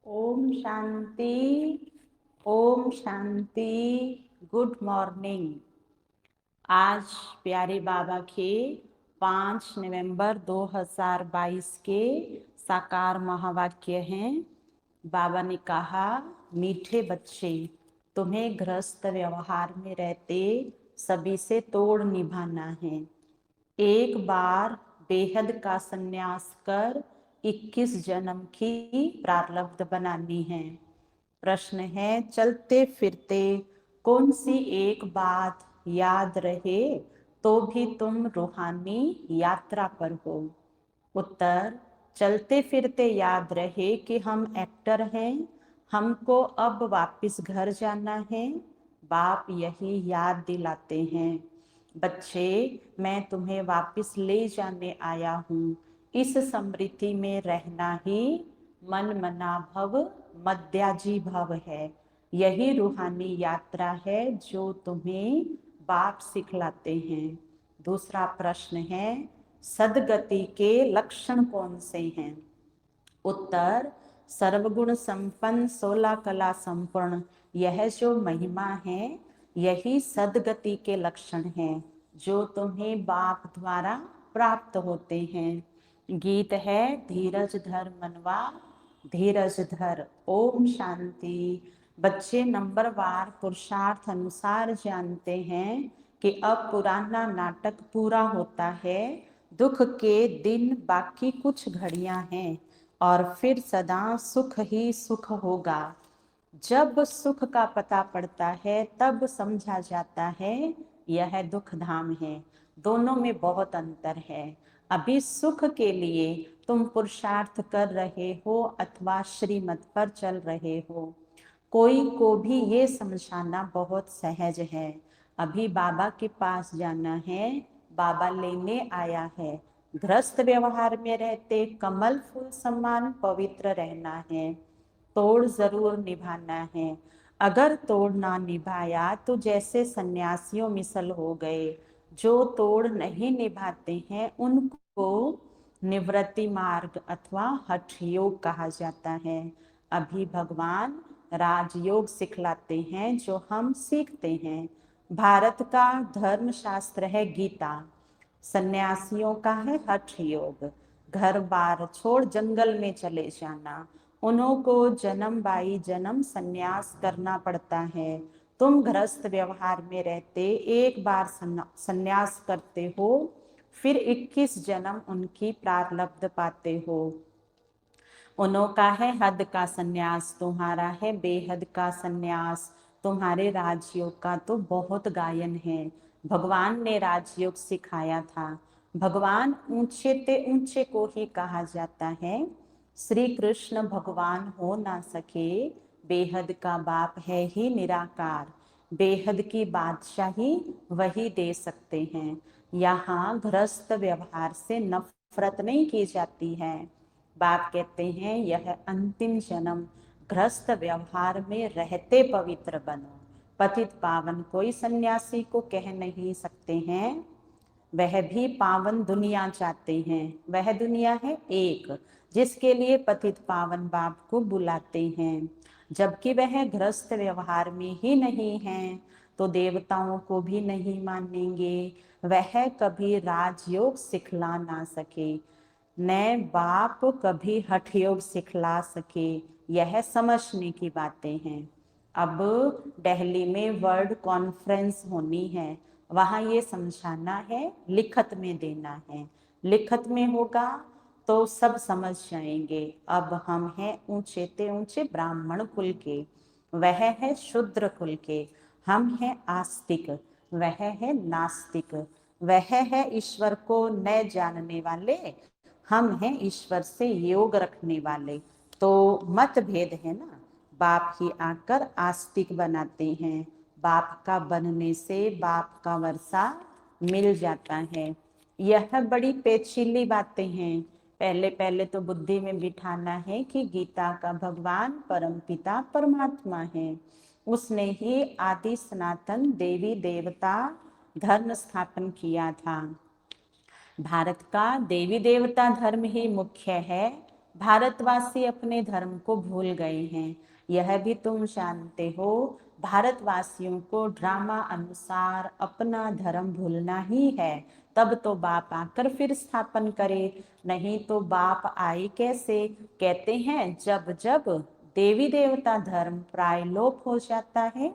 Om Shanti. Om Shanti. Good morning. आज प्यारे बाबा के 5 नवंबर 2022 के साकार महावाक्य हैं। बाबा ने कहा, मीठे बच्चे, तुम्हें गृहस्थ व्यवहार में रहते सभी से तोड़ निभाना है। एक बार बेहद का संन्यास कर 21 जन्म की प्रारब्ध बनानी है। प्रश्न है, चलते फिरते कौन सी एक बात याद रहे तो भी तुम रूहानी यात्रा पर हो? उत्तर, चलते फिरते याद रहे कि हम एक्टर हैं, हमको अब वापस घर जाना है। बाप यही याद दिलाते हैं, बच्चे, मैं तुम्हें वापस ले जाने आया हूँ। इस स्मृति में रहना ही मन मना भव मध्याजी भव है। यही रूहानी यात्रा है जो तुम्हें बाप सिखलाते हैं। दूसरा प्रश्न है, सदगति के लक्षण कौन से हैं? उत्तर, सर्वगुण संपन्न 16 कला संपूर्ण, यह जो महिमा है यही सदगति के लक्षण हैं जो तुम्हें बाप द्वारा प्राप्त होते हैं। गीत है, धीरज धर मनवा धीरज धर। ओम शांति। बच्चे नंबरवार पुरुषार्थ अनुसार जानते हैं कि अब पुराना नाटक पूरा होता है। दुख के दिन बाकी कुछ घड़ियां हैं और फिर सदा सुख ही सुख होगा। जब सुख का पता पड़ता है तब समझा जाता है यह दुख धाम है। दोनों में बहुत अंतर है। अभी सुख के लिए तुम पुरुषार्थ कर रहे हो अथवा श्रीमत पर चल रहे हो। कोई को भी ये समझाना बहुत सहज है। अभी बाबा के पास जाना है, बाबा लेने आया है। गृहस्थ व्यवहार में रहते कमल फूल समान पवित्र रहना है। तोड़ जरूर निभाना है। अगर तोड़ ना निभाया तो जैसे सन्यासियों मिसल हो गए। जो तोड़ नहीं निभाते हैं उनको निवृत्ति मार्ग अथवा हठ योग कहा जाता है। अभी भगवान राजयोग सिखलाते हैं जो हम सीखते हैं। भारत का धर्म शास्त्र है गीता, सन्यासियों का है हठ योग। घर बार छोड़ जंगल में चले जाना, उन्हों को जन्म बाई जन्म सन्यास करना पड़ता है। तुम गृहस्थ व्यवहार में रहते एक बार सन्यास करते हो, फिर 21 जन्म उनकी प्रारब्ध पाते हो। उन्हों का है हद का सन्यास, तुम्हारा है बेहद का सन्यास। तुम्हारे राजयोग का तो बहुत गायन है। भगवान ने राजयोग सिखाया था। भगवान ऊंचे ते ऊंचे को ही कहा जाता है। श्री कृष्ण भगवान हो ना सके, बेहद का बाप है ही निराकार। बेहद की बादशाही वही दे सकते हैं। यहाँ गृहस्थ व्यवहार से नफरत नहीं की जाती है। बाप कहते हैं यह अंतिम जन्म गृहस्थ व्यवहार में रहते पवित्र बनो। पतित पावन कोई सन्यासी को कह नहीं सकते हैं। वह भी पावन दुनिया चाहते हैं। वह दुनिया है एक जिसके लिए पतित पावन बाप को बुलाते हैं। जबकि वह गृहस्थ व्यवहार में ही नहीं है तो देवताओं को भी नहीं मानेंगे। वह कभी राजयोग सिखला ना सके, न बाप कभी हठ योग सिखला सके। यह समझने की बातें हैं। अब दिल्ली में वर्ल्ड कॉन्फ्रेंस होनी है, वहां ये समझाना है, लिखत में देना है। लिखत में होगा तो सब समझ जाएंगे। अब हम हैं ऊंचे ते ऊंचे ब्राह्मण कुल के, वह है शूद्र कुल के। हम हैं आस्तिक, वह है नास्तिक। वह है ईश्वर को न जानने वाले, हम हैं ईश्वर से योग रखने वाले। तो मतभेद है ना। बाप ही आकर आस्तिक बनाते हैं। बाप का बनने से बाप का वर्षा मिल जाता है। यह बड़ी पेचीली बातें हैं। पहले पहले तो बुद्धि में बिठाना है कि गीता का भगवान परमपिता परमात्मा है। उसने ही आदि सनातन देवी देवता धर्म स्थापन किया था। भारत का देवी देवता धर्म ही मुख्य है। भारतवासी अपने धर्म को भूल गए हैं, यह भी तुम जानते हो। भारतवासियों को ड्रामा अनुसार अपना धर्म भूलना ही है, तब तो बाप आकर फिर स्थापन करे, नहीं तो बाप आए कैसे। कहते हैं जब जब देवी देवता धर्म प्राय लोप हो जाता है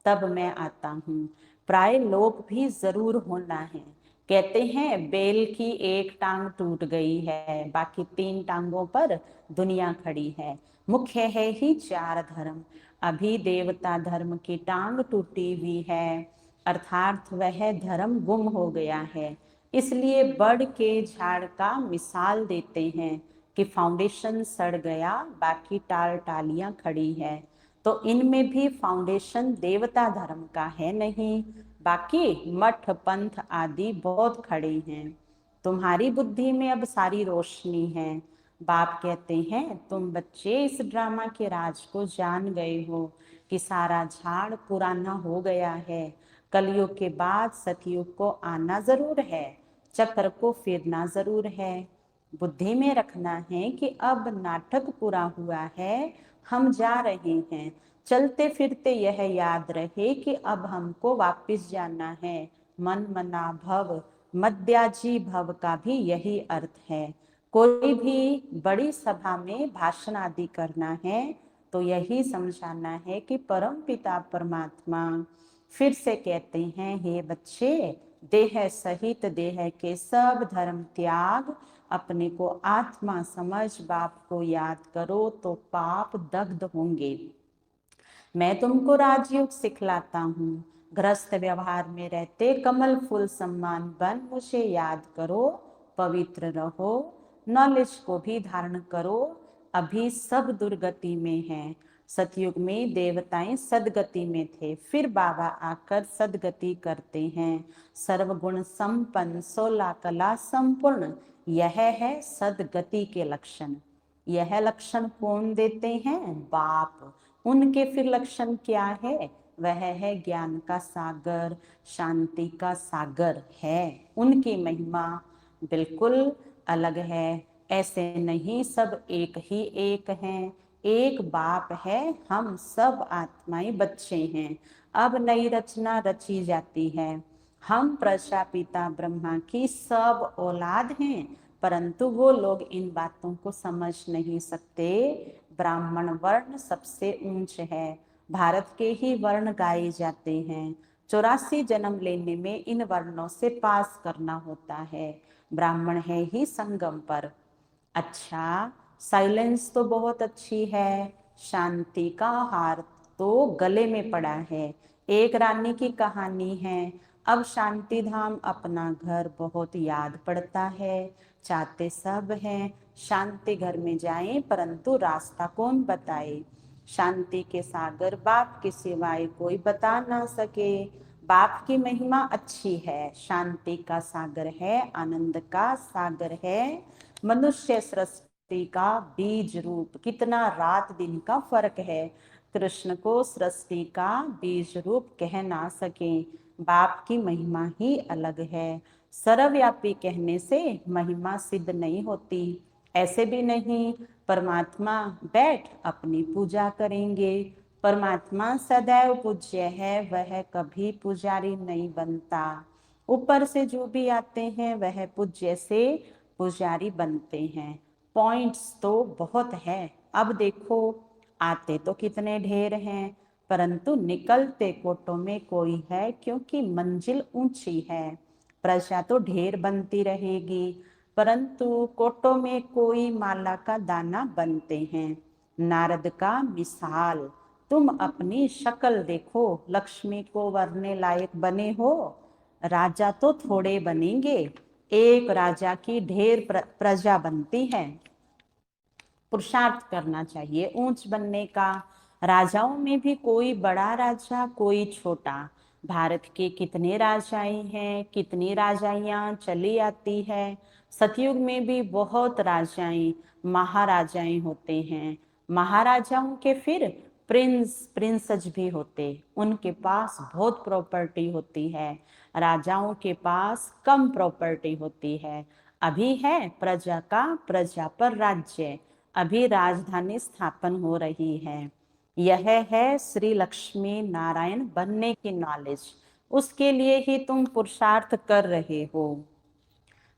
तब मैं आता हूँ। प्राय लोप भी जरूर होना है। कहते हैं बेल की एक टांग टूट गई है, बाकी 3 टांगों पर दुनिया खड़ी है। मुख्य है ही 4 धर्म। अभी देवता धर्म की टांग टूटी हुई है, अर्थात वह धर्म गुम हो गया है। इसलिए बड़ के झाड़ का मिसाल देते हैं कि फाउंडेशन सड़ गया, बाकी टाल टालियां खड़ी है। तो इनमें भी फाउंडेशन देवता धर्म का है नहीं, बाकी मठ पंथ आदि बहुत खड़े हैं। तुम्हारी बुद्धि में अब सारी रोशनी है। बाप कहते हैं तुम बच्चे इस ड्रामा के राज को जान गए हो कि सारा झाड़ पुराना हो गया है। कलयुग के बाद सतयुग को आना जरूर है, चक्र को फिरना जरूर है। बुद्धि में रखना है कि अब नाटक पूरा हुआ है, हम जा रहे हैं। चलते फिरते यह याद रहे कि अब हमको वापस जाना है। मन मना भव, मद्याजी भव का भी यही अर्थ है। कोई भी बड़ी सभा में भाषण आदि करना है तो यही समझाना है कि परम पिता परमात्मा फिर से कहते हैं, हे बच्चे, देह सहित देह के सब धर्म त्याग, अपने को आत्मा समझ बाप को याद करो तो पाप दग्ध होंगे। मैं तुमको राजयोग सिखलाता हूँ। गृहस्थ व्यवहार में रहते कमल फूल सम्मान बन मुझे याद करो, पवित्र रहो, नॉलेज को भी धारण करो। अभी सब दुर्गति में है। सतयुग में देवताएं सदगति में थे, फिर बाबा आकर सदगति करते हैं। सर्वगुण संपन्न 16 कला संपूर्ण, यह है सदगति के लक्षण। यह लक्षण कौन देते हैं? बाप। उनके फिर लक्षण क्या है? वह है ज्ञान का सागर, शांति का सागर है। उनकी महिमा बिल्कुल अलग है। ऐसे नहीं सब एक ही एक हैं, एक बाप है, हम सब आत्माएं बच्चे हैं। अब नई रचना रची जाती है। हम प्रजापिता ब्रह्मा की सब औलाद हैं, परंतु वो लोग इन बातों को समझ नहीं सकते। ब्राह्मण वर्ण सबसे ऊंच है, भारत के ही वर्ण गाए जाते हैं। 84 जन्म लेने में इन वर्णों से पास करना होता है। ब्राह्मण है ही संगम पर। अच्छा, साइलेंस तो बहुत अच्छी है, शांति का हार तो गले में पड़ा है। एक रानी की कहानी है। अब शांति धाम अपना घर बहुत याद पड़ता है, चाहते सब हैं शांति घर में जाएं, परंतु रास्ता कौन बताए। शांति के सागर बाप के सिवाय कोई बता ना सके। बाप की महिमा अच्छी है, शांति का सागर है, आनंद का सागर है। मनुष्य सृष्टि का बीज रूप, कितना रात दिन का फर्क है। कृष्ण को सृष्टि का बीज रूप कह ना सके। बाप की महिमा ही अलग है। सर्वव्यापी कहने से महिमा सिद्ध नहीं होती। ऐसे भी नहीं परमात्मा बैठ अपनी पूजा करेंगे। परमात्मा सदैव पूज्य है, वह कभी पुजारी नहीं बनता। ऊपर से जो भी आते हैं वह पूज्य से पुजारी बनते हैं। पॉइंट्स तो बहुत है। अब देखो, आते तो कितने ढेर हैं, परंतु निकलते कोटों में कोई है, क्योंकि मंजिल ऊंची है। प्रजा तो ढेर बनती रहेगी, परंतु कोटों में कोई माला का दाना बनते हैं। नारद का मिसाल, तुम अपनी शक्ल देखो, लक्ष्मी को वरने लायक बने हो। राजा तो थोड़े बनेंगे, एक राजा की ढेर प्रजा बनती है। पुरुषार्थ करना चाहिए ऊंच बनने का। राजाओं में भी कोई बड़ा राजा कोई छोटा। भारत के कितने राजाएं हैं, कितनी राजाइयां चली आती है। सतयुग में भी बहुत राजाएं महाराजाएं होते हैं। महाराजाओं के फिर प्रिंसज भी होते, उनके पास बहुत प्रॉपर्टी होती है। राजाओं के पास कम प्रॉपर्टी होती है। अभी है प्रजा का प्रजा पर राज्य, अभी राजधानी स्थापन हो रही है। यह है श्री लक्ष्मी नारायण बनने की नॉलेज। उसके लिए ही तुम पुरुषार्थ कर रहे हो।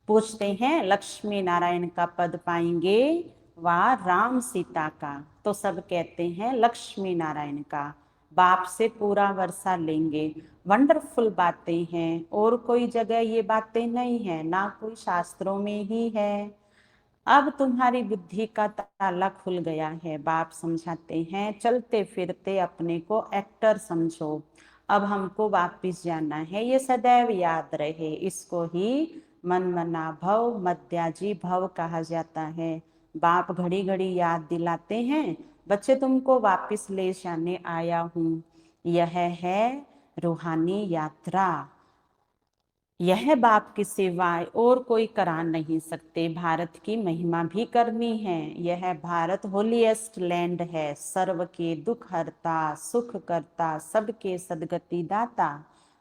पूछते हैं लक्ष्मी नारायण का पद पाएंगे व राम सीता का, तो सब कहते हैं लक्ष्मी नारायण का। बाप से पूरा वर्षा लेंगे। वंडरफुल बातें हैं, और कोई जगह ये बातें नहीं है, ना कोई शास्त्रों में ही है। अब तुम्हारी बुद्धि का ताला खुल गया है। बाप समझाते हैं चलते फिरते अपने को एक्टर समझो। अब हमको वापिस जाना है, ये सदैव याद रहे। इसको ही मन मना भव मध्याजी भव कहा जाता है। बाप घड़ी घड़ी याद दिलाते हैं, बच्चे तुमको वापिस ले जाने आया हूँ। यह है रूहानी यात्रा। यह बाप की सिवाय और कोई करा नहीं सकते। भारत की महिमा भी करनी है। यह भारत होलीएस्ट लैंड है, सर्व के दुख हरता सुख करता सबके सदगति दाता।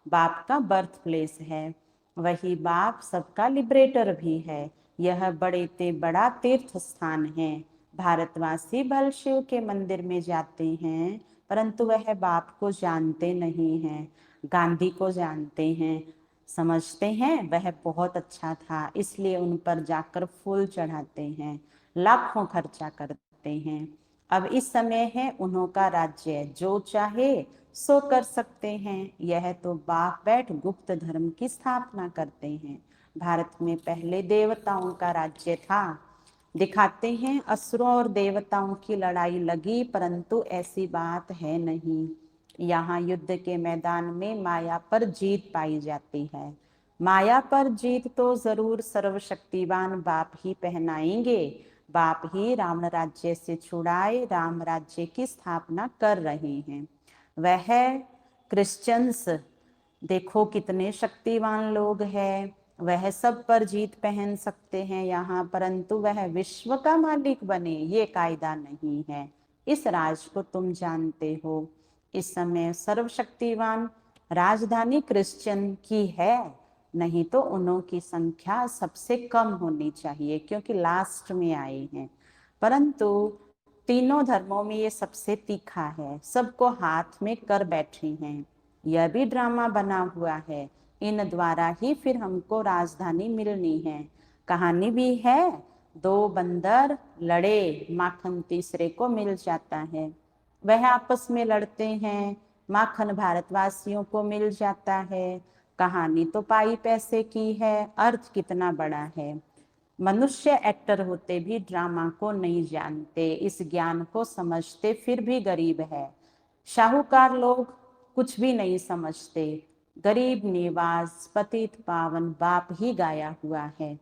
बाप का बर्थ प्लेस है। वही बाप सबका लिबरेटर भी है। यह बड़े ते बड़ा तीर्थ स्थान है। भारतवासी भल शिव के मंदिर में जाते हैं, परंतु वह बाप को जानते नहीं हैं। गांधी को जानते हैं, समझते हैं वह बहुत अच्छा था, इसलिए उन पर जाकर फूल चढ़ाते हैं, लाखों खर्चा करते हैं। अब इस समय है उन्हों का राज्य, जो चाहे सो कर सकते हैं। यह तो बाप बैठ गुप्त धर्म की स्थापना करते हैं। भारत में पहले देवताओं का राज्य था। दिखाते हैं असुरों और देवताओं की लड़ाई लगी, परंतु ऐसी बात है नहीं। यहाँ युद्ध के मैदान में माया पर जीत पाई जाती है। माया पर जीत तो जरूर सर्वशक्तिवान बाप ही पहनाएंगे। बाप ही राम राज्य से छुड़ाए राम राज्य की स्थापना कर रहे हैं। वह क्रिश्चियंस देखो कितने शक्तिवान लोग हैं। वह सब पर जीत पहन सकते हैं यहाँ, परंतु वह विश्व का मालिक बने ये कायदा नहीं है। इस राज को तुम जानते हो। इस समय सर्वशक्तिवान राजधानी क्रिश्चियन की है, नहीं तो उन्हों की संख्या सबसे कम होनी चाहिए, क्योंकि लास्ट में आए हैं। परंतु तीनों धर्मों में ये सबसे तीखा है, सबको हाथ में कर बैठे हैं। यह भी ड्रामा बना हुआ है। इन द्वारा ही फिर हमको राजधानी मिलनी है। कहानी भी है, दो बंदर लड़े, माखन तीसरे को मिल जाता है। वह आपस में लड़ते हैं, माखन भारतवासियों को मिल जाता है। कहानी तो पाई पैसे की है, अर्थ कितना बड़ा है। मनुष्य एक्टर होते भी ड्रामा को नहीं जानते, इस ज्ञान को समझते फिर भी गरीब है। शाहूकार लोग कुछ भी नहीं समझते। गरीब निवास पतित पावन बाप ही गाया हुआ है।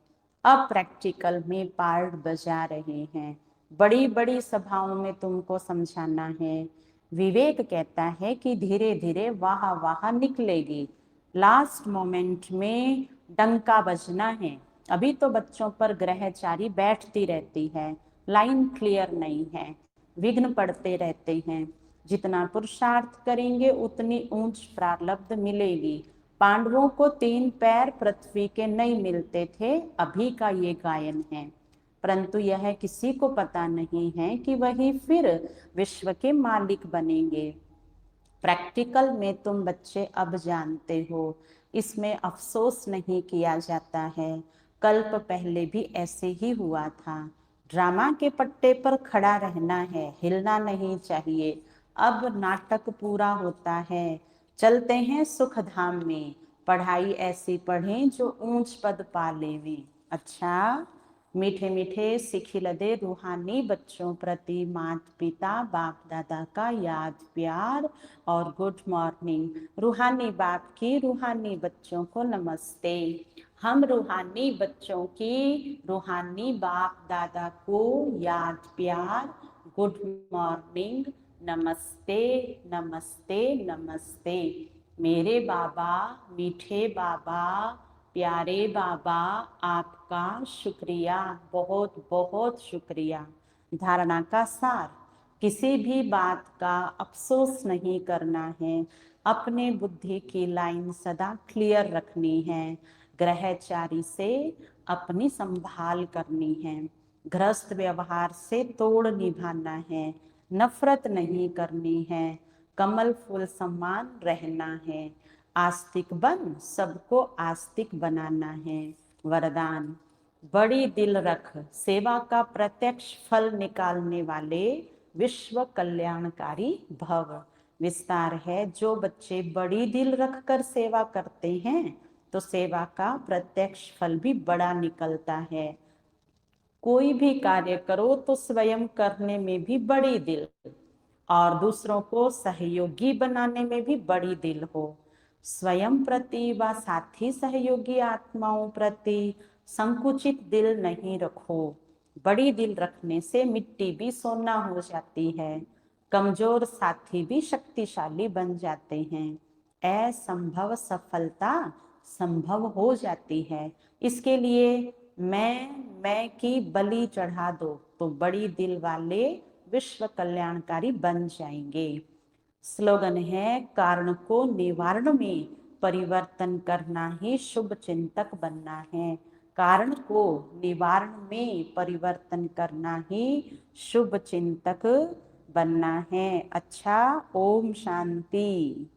अब प्रैक्टिकल में पार्ट बजा रहे हैं। बड़ी बड़ी सभाओं में तुमको समझाना है। विवेक कहता है कि धीरे धीरे वाह वाह निकलेगी, लास्ट मोमेंट में डंका बजना है। अभी तो बच्चों पर ग्रहचारी बैठती रहती है, लाइन क्लियर नहीं है, विघ्न पड़ते रहते हैं। जितना पुरुषार्थ करेंगे उतनी ऊंच प्रारब्ध मिलेगी। पांडवों को 3 पैर पृथ्वी के नहीं मिलते थे, अभी का ये गायन है। परंतु यह किसी को पता नहीं है कि वही फिर विश्व के मालिक बनेंगे। प्रैक्टिकल में तुम बच्चे अब जानते हो, इसमें अफसोस नहीं किया जाता है। कल्प पहले भी ऐसे ही हुआ था। ड्रामा के पट्टे पर खड़ा रहना है, हिलना नहीं चाहिए। अब नाटक पूरा होता है, चलते हैं सुख धाम में। पढ़ाई ऐसी पढ़ें जो ऊंच पद पा लेवें। अच्छा, मीठे मीठे सिखिलदे रूहानी बच्चों प्रति माता पिता बाप दादा का याद प्यार और गुड मॉर्निंग। रूहानी बाप की रूहानी बच्चों को नमस्ते। हम रूहानी बच्चों की रूहानी बाप दादा को याद प्यार गुड मॉर्निंग, नमस्ते नमस्ते नमस्ते। मेरे बाबा, मीठे बाबा, प्यारे बाबा, आपका शुक्रिया, बहुत बहुत शुक्रिया। धारणा का सार, किसी भी बात का अफसोस नहीं करना है। अपने बुद्धि की लाइन सदा क्लियर रखनी है। ग्रहचारी से अपनी संभाल करनी है। गृहस्थ व्यवहार से तोड़ निभाना है, नफरत नहीं करनी है, कमल फूल सम्मान रहना है, आस्तिक बन सबको आस्तिक बनाना है। वरदान, बड़ी दिल रख सेवा का प्रत्यक्ष फल निकालने वाले विश्व कल्याणकारी भव। विस्तार है, जो बच्चे बड़ी दिल रखकर सेवा करते हैं तो सेवा का प्रत्यक्ष फल भी बड़ा निकलता है। कोई भी कार्य करो तो स्वयं करने में भी बड़ी दिल और दूसरों को सहयोगी बनाने में भी बड़ी दिल हो। स्वयं प्रति व साथी सहयोगी आत्माओं प्रति संकुचित दिल नहीं रखो। बड़ी दिल रखने से मिट्टी भी सोना हो जाती है, कमजोर साथी भी शक्तिशाली बन जाते हैं, असंभव सफलता संभव हो जाती है। इसके लिए मैं की बलि चढ़ा दो तो बड़ी दिल वाले विश्व कल्याणकारी बन जाएंगे। स्लोगन है, कारण को निवारण में परिवर्तन करना ही शुभ चिंतक बनना है। कारण को निवारण में परिवर्तन करना ही शुभ चिंतक बनना है। अच्छा, ओम शांति।